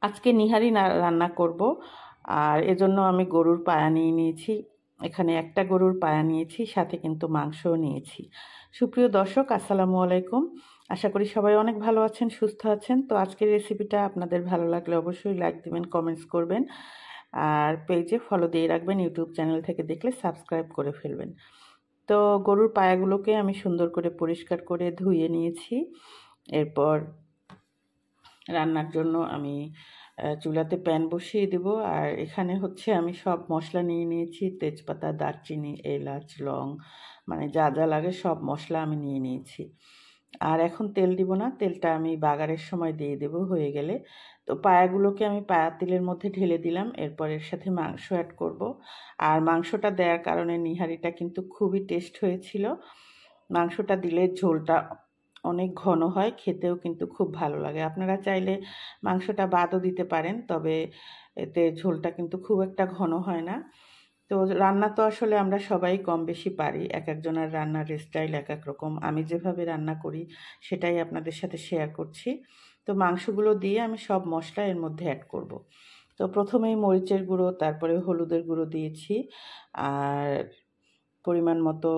আজকে নিহারি রান্না করব। আর এজন্য আমি গরুর পায়া নিয়ে নিয়েছি। এখানে একটা গরুর পায়া নিয়েছি, সাথে কিন্তু মাংসও নিয়েছি। সুপ্রিয় দর্শক, আসসালামু আলাইকুম। আশা করি সবাই অনেক ভালো আছেন, সুস্থ আছেন। তো আজকের রেসিপিটা আপনাদের ভালো লাগলে অবশ্যই লাইক দিবেন, কমেন্টস করবেন। আর পেজে ফলো দিয়ে রাখবেন, ইউটিউব চ্যানেল থেকে দেখলে সাবস্ক্রাইব করে ফেলবেন। তো গরুর পায়াগুলোকে আমি সুন্দর করে পরিষ্কার করে ধুয়ে নিয়েছি। এরপর রান্নার জন্য আমি চুলাতে প্যান বসিয়ে দেব। আর এখানে হচ্ছে আমি সব মশলা নিয়ে নিয়েছি, তেজপাতা, দারচিনি, এলাচ, লং, মানে যা যা লাগে সব মশলা আমি নিয়ে নিয়েছি। আর এখন তেল দিব না, তেলটা আমি বাগারের সময় দিয়ে দেব হয়ে গেলে। তো পায়াগুলোকে আমি পায়া তেলের মধ্যে ঢেলে দিলাম। এরপর এর সাথে মাংস অ্যাড করব। আর মাংসটা দেওয়ার কারণে নিহারিটা কিন্তু খুবই টেস্ট হয়েছিল। মাংসটা দিলে ঝোলটা অনেক ঘন হয়, খেতেও কিন্তু খুব ভালো লাগে। আপনারা চাইলে মাংসটা বাদও দিতে পারেন, তবে এতে ঝোলটা কিন্তু খুব একটা ঘন হয় না। তো রান্না তো আসলে আমরা সবাই কম বেশি পারি, এক একজনের রান্নার স্টাইল এক এক রকম। আমি যেভাবে রান্না করি সেটাই আপনাদের সাথে শেয়ার করছি। তো মাংসগুলো দিয়ে আমি সব মশলা এর মধ্যে অ্যাড করব। তো প্রথমেই মরিচের গুঁড়ো, তারপরে হলুদের গুঁড়ো দিয়েছি। আর পরিমাণ মতো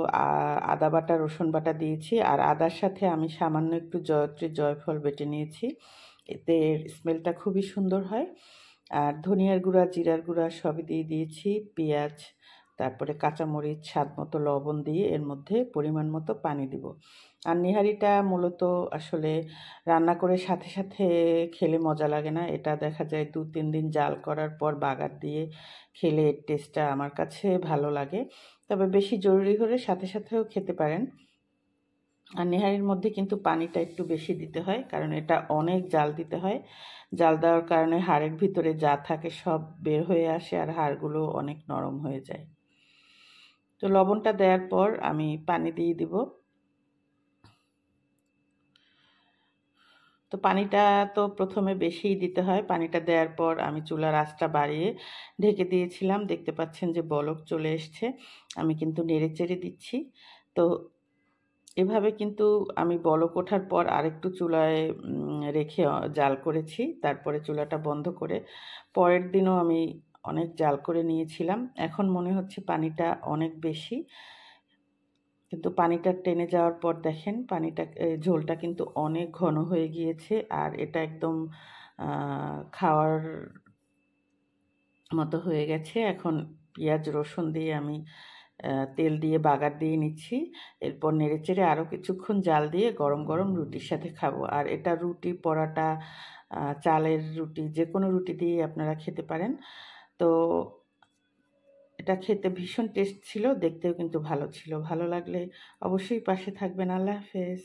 আদা বাটা, রসুন বাটা দিয়েছি। আর আদার সাথে আমি সামান্য একটু জয়ত্রী জয়ফল বেটে নিয়েছি, এতে স্মেলটা খুবই সুন্দর হয়। আর ধনিয়ার গুঁড়া, জিরার গুঁড়া সবই দিয়ে দিয়েছি, পেঁয়াজ, তারপরে কাঁচামরিচ, স্বাদ মতো লবণ দিয়ে এর মধ্যে পরিমাণ মতো পানি দিব। আর নিহারিটা মূলত আসলে রান্না করে সাথে সাথে খেলে মজা লাগে না, এটা দেখা যায় 2-3 দিন জাল করার পর বাগার দিয়ে খেলে এর টেস্টটা আমার কাছে ভালো লাগে। তবে বেশি জরুরি হলে সাথে সাথেও খেতে পারেন। আর নেহারির মধ্যে কিন্তু পানিটা একটু বেশি দিতে হয়, কারণ এটা অনেক জাল দিতে হয়। জাল দেওয়ার কারণে হাড়ের ভিতরে যা থাকে সব বের হয়ে আসে, আর হাড়গুলো অনেক নরম হয়ে যায়। তো লবণটা দেওয়ার পর আমি পানি দিয়ে দিব। তো পানিটা তো প্রথমে বেশিই দিতে হয়। পানিটা দেওয়ার পর আমি চুলার আঁচটা বাড়িয়ে ঢেকে দিয়েছিলাম। দেখতে পাচ্ছেন যে বলক চলে এসছে। আমি কিন্তু নেড়ে চেড়ে দিচ্ছি। তো এভাবে কিন্তু আমি বলক ওঠার পর আরেকটু চুলায় রেখে জাল করেছি। তারপরে চুলাটা বন্ধ করে পরের দিনও আমি অনেক জাল করে নিয়েছিলাম। এখন মনে হচ্ছে পানিটা অনেক বেশি, কিন্তু পানিটা টেনে যাওয়ার পর দেখেন পানিটা ঝোলটা কিন্তু অনেক ঘন হয়ে গিয়েছে। আর এটা একদম খাওয়ার মতো হয়ে গেছে। এখন পেঁয়াজ রসুন দিয়ে আমি তেল দিয়ে বাগার দিয়ে নিচ্ছি। এরপর নেড়েচেড়ে আরও কিছুক্ষণ জাল দিয়ে গরম গরম রুটির সাথে খাবো। আর এটা রুটি, পরাটা, চালের রুটি, যে কোনো রুটি দিয়েই আপনারা খেতে পারেন। তো এটা খেতে ভীষণ টেস্ট ছিল, দেখতেও কিন্তু ভালো ছিল। ভালো লাগলে অবশ্যই পাশে থাকবেন। আল্লাহ হাফেজ।